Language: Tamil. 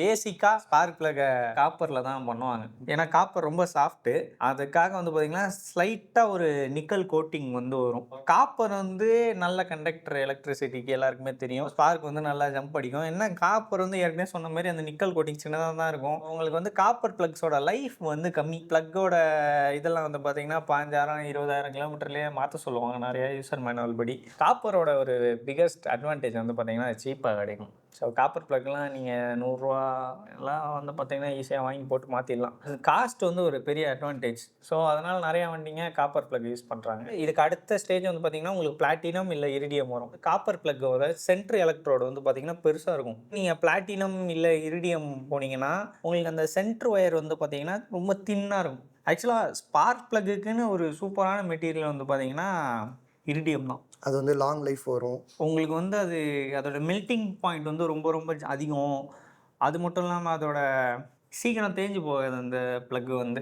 பேசிக்காக ஸ்பார்க் ப்ளக்கை காப்பரில் தான் பண்ணுவாங்க. ஏன்னா காப்பர் ரொம்ப சாஃப்ட்டு. அதுக்காக வந்து பார்த்தீங்கன்னா ஸ்லைட்டாக ஒரு நிக்கல் கோட்டிங் வந்து வரும். காப்பர் வந்து நல்ல கண்டக்டர் எலக்ட்ரிசிட்டிக்கு எல்லாருக்குமே தெரியும். ஸ்பார்க் வந்து நல்லா ஜம்ப் அடிக்கும். என்ன காப்பர் வந்து ஏற்கனவே சொன்ன மாதிரி அந்த நிக்கல் கோட்டிங் சின்னதாக தான் இருக்கும். உங்களுக்கு வந்து காப்பர் ப்ளக்ஸோட லைஃப் வந்து கம்மி. ப்ளக்கோட இதெல்லாம் வந்து பார்த்தீங்கன்னா 15,000 20,000 கிலோமீட்டர்லேயே மாற்ற சொல்லுவாங்க நிறைய யூசர் மேனுவல் படி. காப்பரோட ஒரு பிகஸ்ட் அட்வான்டேஜ் வந்து பார்த்தீங்கன்னா சீப்பாக கிடைக்கும். ஸோ காப்பர் ப்ளக்லாம் நீங்கள் ₹100 எல்லாம் வந்து பார்த்தீங்கன்னா ஈஸியாக வாங்கி போட்டு மாற்றிடலாம். அது காஸ்ட் வந்து ஒரு பெரிய அட்வான்டேஜ். ஸோ அதனால் நிறையா வண்டிங்க காப்பர் ப்ளக் யூஸ் பண்ணுறாங்க. இதுக்கு அடுத்த ஸ்டேஜ் வந்து பார்த்தீங்கன்னா உங்களுக்கு பிளாட்டினம் இல்லை இரிடியம் வரும். காப்பர் ப்ளக்கோட சென்ட்ரு எலக்ட்ரோடு வந்து பார்த்தீங்கன்னா பெருசாக இருக்கும். நீங்கள் பிளாட்டினம் இல்லை இரிடியம் போனீங்கன்னா உங்களுக்கு அந்த சென்ட்ரு ஒயர் வந்து பார்த்தீங்கன்னா ரொம்ப தின்னாக இருக்கும். ஆக்சுவலாக ஸ்பார்க் ப்ளக்குன்னு ஒரு சூப்பரான மெட்டீரியல் வந்து பார்த்தீங்கன்னா இரிடியம் தான். அது வந்து லாங் லைஃப் வரும். உங்களுக்கு வந்து அதோட மெல்ட்டிங் பாயிண்ட் வந்து ரொம்ப ரொம்ப அதிகம். அது மட்டும் இல்லாமல் அதோட சீக்கிரம் தேஞ்சு போகாது அந்த ப்ளக்கு வந்து.